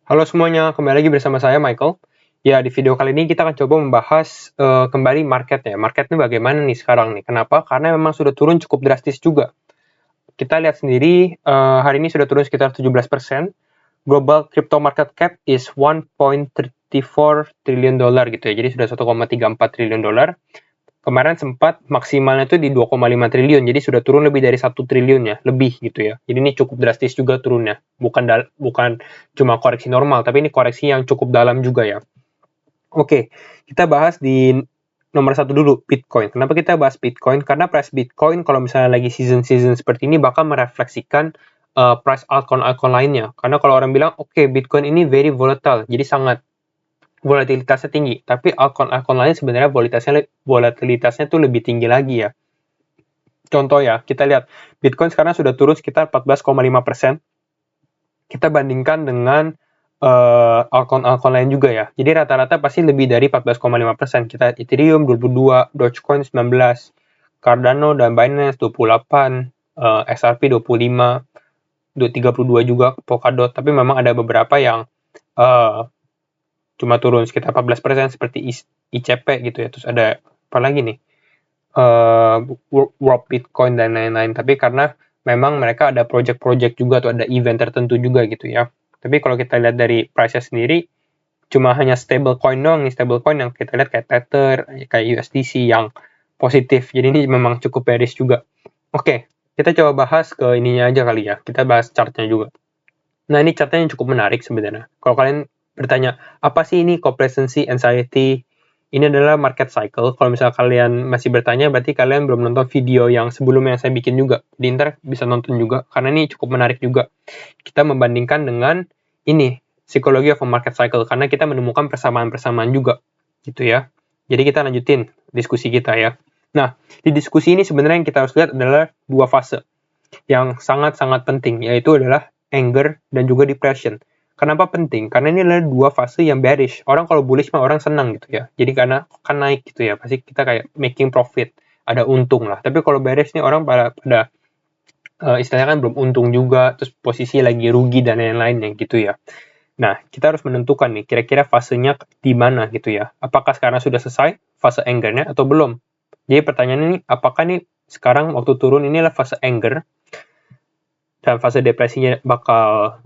Halo semuanya, kembali lagi bersama saya Michael. Ya, di video kali ini kita akan coba membahas kembali market ya. Market ini bagaimana nih sekarang nih? Kenapa? Karena memang sudah turun cukup drastis juga. Kita lihat sendiri hari ini sudah turun sekitar 17%. Global crypto market cap is 1.34 triliun dolar gitu ya. Jadi sudah 1,34 triliun dolar. Kemarin sempat maksimalnya itu di 2,5 triliun, jadi sudah turun lebih dari 1 triliun ya, lebih gitu ya. Jadi ini cukup drastis juga turunnya, bukan cuma koreksi normal, tapi ini koreksi yang cukup dalam juga ya. Oke, kita bahas di nomor satu dulu, Bitcoin. Kenapa kita bahas Bitcoin? Karena price Bitcoin kalau misalnya lagi season-season seperti ini bakal merefleksikan price altcoin-altcoin lainnya. Karena kalau orang bilang, oke, Bitcoin ini very volatile, jadi sangat volatilitasnya tinggi, tapi altcoin lain sebenarnya volatilitasnya tuh lebih tinggi lagi ya. Contoh ya, kita lihat Bitcoin sekarang sudah turun sekitar 14,5%. Kita bandingkan dengan altcoin lain juga ya. Jadi rata-rata pasti lebih dari 14,5%. Kita Ethereum 22, Dogecoin 19, Cardano dan Binance 28, XRP 25, 32 juga Polkadot. Tapi memang ada beberapa yang cuma turun sekitar 14% seperti ICP gitu ya. Terus ada apa lagi nih? World Bitcoin dan lain-lain. Tapi karena memang mereka ada project-project juga atau ada event tertentu juga gitu ya. Tapi kalau kita lihat dari price-nya sendiri, cuma hanya stable coin doang nih, stable coin yang kita lihat kayak Tether, kayak USDC yang positif. Jadi ini memang cukup bearish juga. Oke, kita coba bahas ke ininya aja kali ya. Kita bahas chartnya juga. Nah, ini chartnya yang cukup menarik sebenarnya. Kalau kalian bertanya, apa sih ini complacency, anxiety? Ini adalah market cycle. Kalau misalnya kalian masih bertanya, berarti kalian belum nonton video yang sebelumnya yang saya bikin juga. Di ntar bisa nonton juga, karena ini cukup menarik juga. Kita membandingkan dengan ini, psikologi of a market cycle, karena kita menemukan persamaan-persamaan juga. Gitu ya. Jadi kita lanjutin diskusi kita ya. Nah, di diskusi ini sebenarnya yang kita harus lihat adalah dua fase yang sangat-sangat penting, yaitu adalah anger dan juga depression. Kenapa penting? Karena ini adalah dua fase yang bearish. Orang kalau bullish mah orang senang gitu ya. Jadi karena kan naik gitu ya, pasti kita kayak making profit, ada untung lah. Tapi kalau bearish nih orang pada istilahnya kan belum untung juga, terus posisi lagi rugi dan lain-lain gitu ya. Nah, kita harus menentukan nih, kira-kira fasenya di mana gitu ya. Apakah sekarang sudah selesai fase angernya atau belum? Jadi pertanyaannya ini, apakah nih sekarang waktu turun ini adalah fase anger dan fase depresinya bakal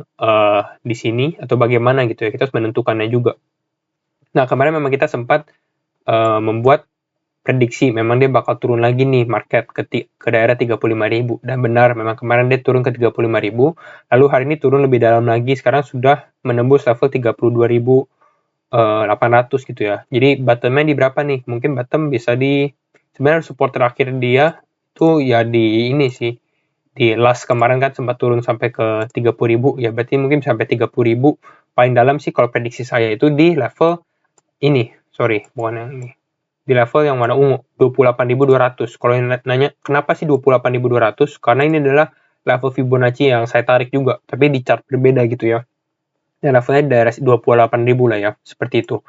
di sini atau bagaimana gitu ya, kita harus menentukannya juga. Nah, kemarin memang kita sempat membuat prediksi memang dia bakal turun lagi nih market ke daerah 35.000, dan benar memang kemarin dia turun ke 35.000, lalu hari ini turun lebih dalam lagi, sekarang sudah menembus level 32.800 gitu ya. Jadi bottomnya di berapa nih? Mungkin bottom bisa di, sebenarnya support terakhir dia tuh ya di ini sih, di last kemarin kan sempat turun sampai ke 30.000 ya, berarti mungkin sampai 30.000 paling dalam sih kalau prediksi saya itu di level ini, sorry bukan yang ini, di level yang warna ungu 28.200. Kalau yang nanya kenapa sih 28.200, karena ini adalah level Fibonacci yang saya tarik juga, tapi di chart berbeda gitu ya, dan levelnya di daerah 28.000 lah ya, seperti itu.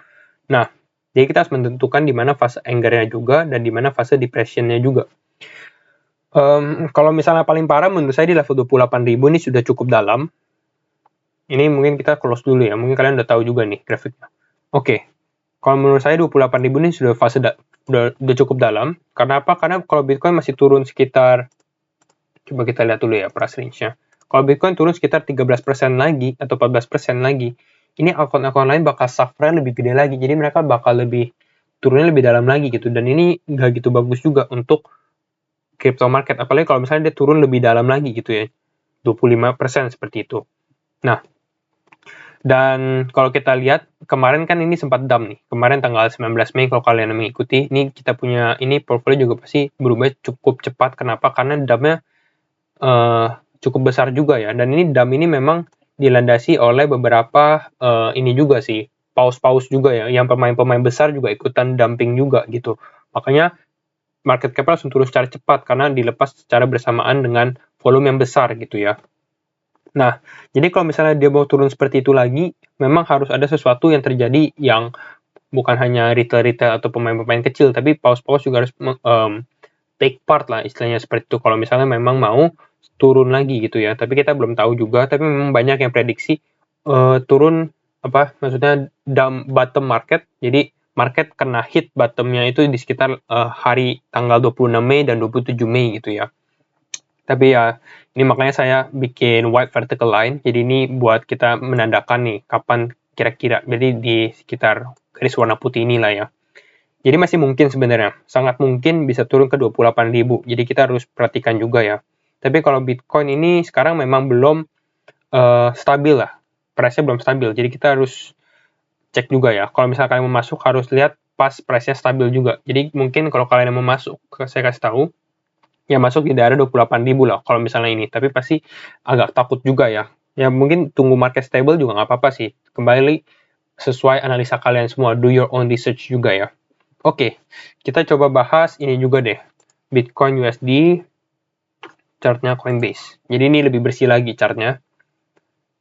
Nah, jadi kita harus menentukan di mana fase angernya juga dan di mana fase depressionnya juga. Kalau misalnya paling parah menurut saya di level 28.000 ini sudah cukup dalam. Ini mungkin kita close dulu ya, mungkin kalian udah tahu juga nih grafiknya. Oke, kalau menurut saya 28.000 ini sudah fase udah cukup dalam. Karena apa? Karena kalau Bitcoin masih turun sekitar, coba kita lihat dulu ya price range-nya. Kalau Bitcoin turun sekitar 13% lagi atau 14% lagi, ini akun-akun lain bakal suffer lebih gede lagi. Jadi mereka bakal turunnya lebih dalam lagi gitu. Dan ini nggak gitu bagus juga untuk crypto market, apalagi kalau misalnya dia turun lebih dalam lagi gitu ya, 25% seperti itu. Nah, dan kalau kita lihat kemarin kan ini sempat dump nih, kemarin tanggal 19 Mei kalau kalian mengikuti, ini kita punya ini portfolio juga pasti berubah cukup cepat. Kenapa? Karena dumpnya cukup besar juga ya, dan ini dump ini memang dilandasi oleh beberapa ini juga sih, paus-paus juga ya, yang pemain-pemain besar juga ikutan dumping juga gitu. Makanya market cap langsung turun secara cepat karena dilepas secara bersamaan dengan volume yang besar gitu ya. Nah, jadi kalau misalnya dia mau turun seperti itu lagi, memang harus ada sesuatu yang terjadi yang bukan hanya retail-retail atau pemain-pemain kecil, tapi paus-paus juga harus take part lah istilahnya seperti itu. Kalau misalnya memang mau turun lagi gitu ya, tapi kita belum tahu juga, tapi memang banyak yang prediksi turun maksudnya bottom market, jadi market kena hit bottomnya itu di sekitar hari tanggal 26 Mei dan 27 Mei gitu ya. Tapi ya, ini makanya saya bikin white vertical line, jadi ini buat kita menandakan nih kapan kira-kira, jadi di sekitar garis warna putih inilah ya. Jadi masih mungkin sebenarnya, sangat mungkin bisa turun ke 28.000, jadi kita harus perhatikan juga ya. Tapi kalau Bitcoin ini sekarang memang belum stabil lah, price-nya belum stabil, jadi kita harus cek juga ya. Kalau misalnya kalian mau masuk, harus lihat pas price-nya stabil juga. Jadi mungkin kalau kalian mau masuk, saya kasih tahu, ya masuk di daerah 28.000 lah kalau misalnya ini, tapi pasti agak takut juga ya. Ya mungkin tunggu market stable juga nggak apa-apa sih. Kembali sesuai analisa kalian semua, do your own research juga ya. Oke, kita coba bahas ini juga deh, Bitcoin USD, chartnya Coinbase. Jadi ini lebih bersih lagi chartnya.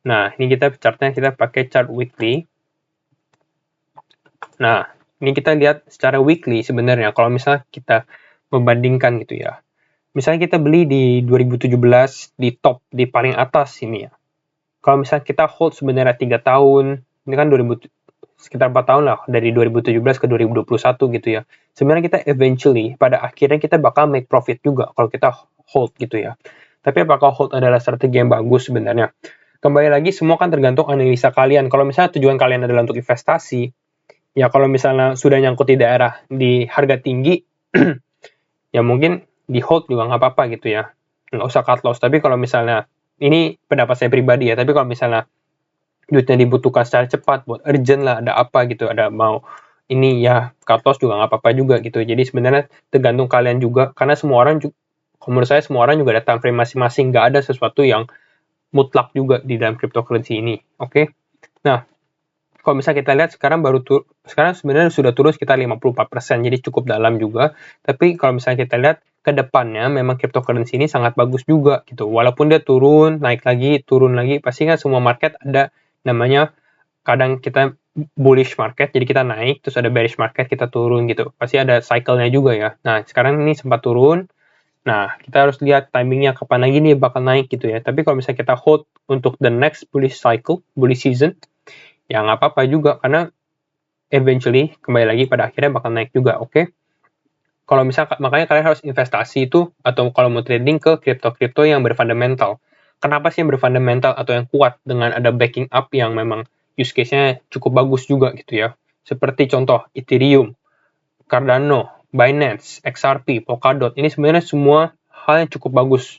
Nah, ini chartnya kita pakai chart weekly. Nah, ini kita lihat secara weekly sebenarnya, kalau misalnya kita membandingkan gitu ya. Misalnya kita beli di 2017 di top, di paling atas ini ya. Kalau misalnya kita hold sebenarnya 3 tahun, ini kan sekitar 4 tahun lah, dari 2017 ke 2021 gitu ya. Sebenarnya kita eventually, pada akhirnya kita bakal make profit juga kalau kita hold gitu ya. Tapi apakah hold adalah strategi yang bagus sebenarnya? Kembali lagi, semua kan tergantung analisa kalian. Kalau misalnya tujuan kalian adalah untuk investasi, ya kalau misalnya sudah nyangkut di daerah di harga tinggi, ya mungkin di hold juga nggak apa-apa gitu ya, nggak usah cut loss. Tapi kalau misalnya, ini pendapat saya pribadi ya, tapi kalau misalnya duitnya dibutuhkan secara cepat buat urgent lah, ada apa gitu, ada mau ini ya, cut loss juga nggak apa-apa juga gitu. Jadi sebenarnya tergantung kalian juga, karena semua orang menurut saya semua orang juga ada time frame masing-masing, nggak ada sesuatu yang mutlak juga di dalam cryptocurrency ini. Oke? Nah, kalau misalnya kita lihat sekarang sekarang sebenarnya sudah turun sekitar 54%, jadi cukup dalam juga. Tapi kalau misalnya kita lihat ke depannya, memang cryptocurrency ini sangat bagus juga gitu. Walaupun dia turun, naik lagi, turun lagi, pasti kan semua market ada namanya, kadang kita bullish market, jadi kita naik, terus ada bearish market, kita turun gitu. Pasti ada cycle-nya juga ya. Nah, sekarang ini sempat turun. Nah, kita harus lihat timingnya kapan lagi nih bakal naik gitu ya. Tapi kalau misalnya kita hold untuk the next bullish cycle, bullish season, ya nggak apa-apa juga, karena eventually kembali lagi pada akhirnya bakal naik juga. Oke? Kalau misalnya, makanya kalian harus investasi itu, atau kalau mau trading ke kripto-kripto yang berfundamental. Kenapa sih yang berfundamental atau yang kuat dengan ada backing up yang memang use case-nya cukup bagus juga gitu ya. Seperti contoh Ethereum, Cardano, Binance, XRP, Polkadot. Ini sebenarnya semua hal yang cukup bagus.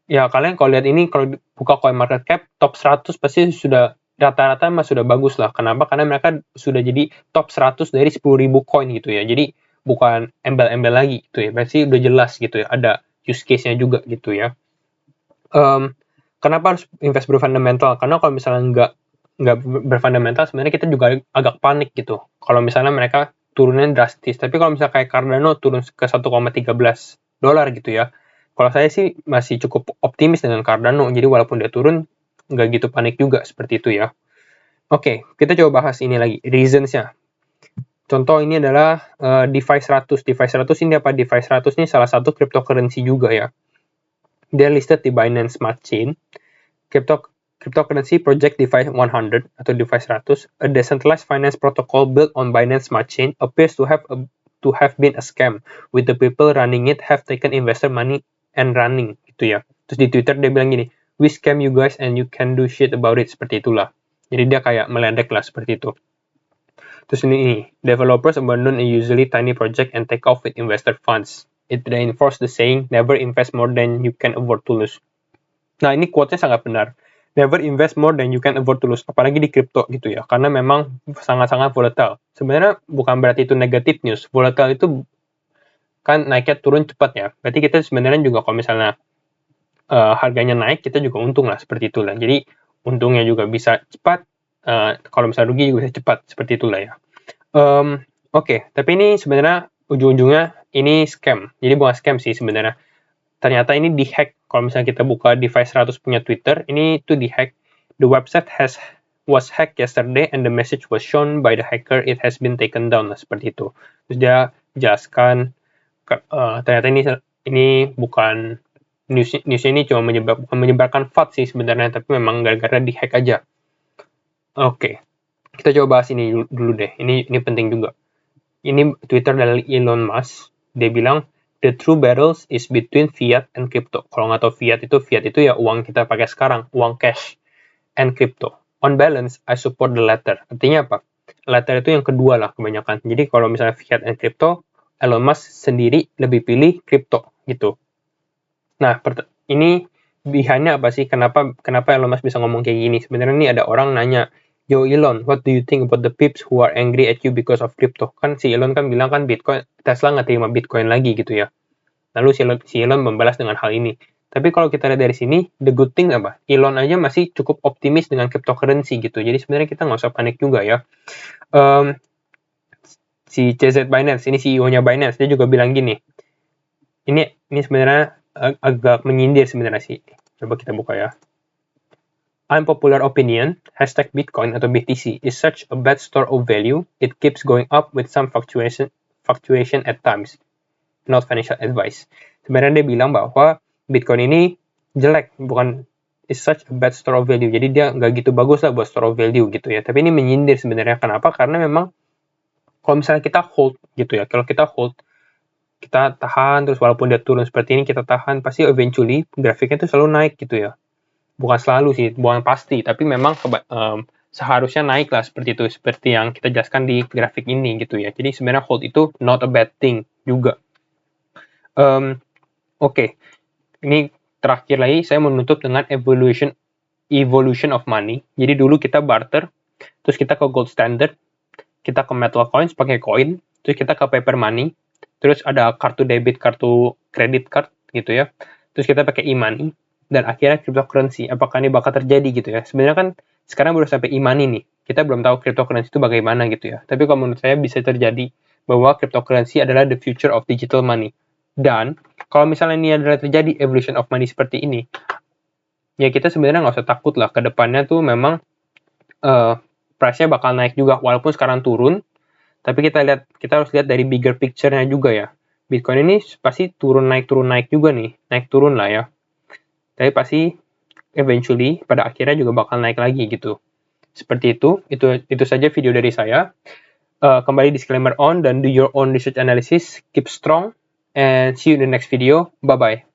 Ya kalian kalau lihat ini, kalau buka coin market cap top 100 pasti sudah rata-rata sudah bagus lah. Kenapa? Karena mereka sudah jadi top 100 dari 10.000 coin gitu ya. Jadi bukan embel-embel lagi gitu ya. Berarti udah jelas gitu ya. Ada use case-nya juga gitu ya. Kenapa harus invest berfundamental? Karena kalau misalnya nggak berfundamental, sebenarnya kita juga agak panik gitu. Kalau misalnya mereka turunnya drastis. Tapi kalau misalnya kayak Cardano turun ke 1,13 dolar gitu ya. Kalau saya sih masih cukup optimis dengan Cardano. Jadi walaupun dia turun, nggak gitu panik juga seperti itu ya. Oke, kita coba bahas ini lagi, reasons-nya. Contoh ini adalah DeFi 100. DeFi 100 ini apa? DeFi 100 ini salah satu cryptocurrency juga ya. Dia listed di Binance Smart Chain. Cryptocurrency project DeFi 100 atau DeFi 100, a decentralized finance protocol built on Binance Smart Chain, appears to have been a scam, with the people running it have taken investor money and running gitu ya. Terus di Twitter dia bilang gini, we scam you guys and you can do shit about it, seperti itulah. Jadi dia kayak meledek lah seperti itu. Terus ini, developers abandon a usually tiny project and take off with investor funds. It reinforces the saying, never invest more than you can afford to lose. Nah, ini quote-nya sangat benar. Never invest more than you can afford to lose. Apalagi di crypto gitu ya. Karena memang sangat-sangat volatile. Sebenarnya bukan berarti itu negatif news. Volatile itu kan naiknya turun cepat ya. Berarti kita sebenarnya juga kalau misalnya harganya naik, kita juga untung lah seperti itulah. Jadi untungnya juga bisa cepat. Kalau misalnya rugi juga bisa cepat. Seperti itulah ya. Oke, tapi ini sebenarnya ujung-ujungnya ini scam. Jadi bukan scam sih sebenarnya. Ternyata ini dihack. Kalau misalnya kita buka DeFi 100 punya Twitter, ini tuh dihack. The website was hacked yesterday and the message was shown by the hacker it has been taken down. Nah, seperti itu. Terus dia jelaskan ternyata ini bukan newsnya ini cuma menyebarkan FUD sih sebenarnya, tapi memang gara-gara dihack aja. Oke. Kita coba bahas ini dulu deh. Ini penting juga. Ini Twitter dari Elon Musk. Dia bilang the true battles is between fiat and crypto. Kalau nggak tahu fiat itu ya uang kita pakai sekarang, uang cash, and crypto. On balance, I support the latter. Artinya apa? Latter itu yang kedua lah kebanyakan. Jadi kalau misalnya fiat and crypto, Elon Musk sendiri lebih pilih crypto gitu. Nah, ini behind-nya apa sih? Kenapa Elon Musk bisa ngomong kayak gini? Sebenarnya ini ada orang nanya, Yo Elon, what do you think about the peeps who are angry at you because of crypto? Kan si Elon kan bilang kan Tesla nggak terima Bitcoin lagi gitu ya. Lalu si Elon membalas dengan hal ini. Tapi kalau kita lihat dari sini, the good thing apa? Elon aja masih cukup optimis dengan cryptocurrency gitu. Jadi sebenarnya kita nggak usah panik juga ya. Si CZ Binance, ini CEO-nya Binance, dia juga bilang gini. Ini sebenarnya agak menyindir sebenarnya sih. Coba kita buka ya. Unpopular opinion, hashtag Bitcoin atau BTC is such a bad store of value, it keeps going up with some fluctuation at times. Not financial advice. Sebenarnya dia bilang bahwa Bitcoin ini jelek, bukan is such a bad store of value. Jadi dia nggak gitu bagus lah buat store of value gitu ya. Tapi ini menyindir sebenarnya. Kenapa? Karena memang kalau misalnya kita hold gitu ya, kalau kita hold, kita tahan terus walaupun dia turun seperti ini kita tahan, pasti eventually grafiknya itu selalu naik gitu ya. Bukan selalu sih, bukan pasti, tapi memang seharusnya naik lah seperti itu, seperti yang kita jelaskan di grafik ini gitu ya. Jadi sebenarnya hold itu not a bad thing juga. Oke. Ini terakhir lagi saya menutup dengan evolution of money. Jadi dulu kita barter, terus kita ke gold standard, kita ke metal coins pakai koin, terus kita ke paper money, terus ada kartu debit, kartu credit card gitu ya. Terus kita pakai e-money, dan akhirnya cryptocurrency. Apakah ini bakal terjadi gitu ya? Sebenarnya kan sekarang baru sampai e-money nih. Kita belum tahu cryptocurrency itu bagaimana gitu ya. Tapi kalau menurut saya bisa terjadi bahwa cryptocurrency adalah the future of digital money. Dan kalau misalnya ini adalah terjadi evolution of money seperti ini, ya kita sebenarnya nggak usah takut lah. Kedepannya tuh memang price-nya bakal naik juga. Walaupun sekarang turun, tapi kita harus lihat dari bigger picture-nya juga ya. Bitcoin ini pasti turun naik juga nih. Naik turun lah ya. Tapi pasti eventually pada akhirnya juga bakal naik lagi gitu. Seperti itu saja video dari saya. Kembali disclaimer on dan do your own research analysis. Keep strong and see you in the next video. Bye bye.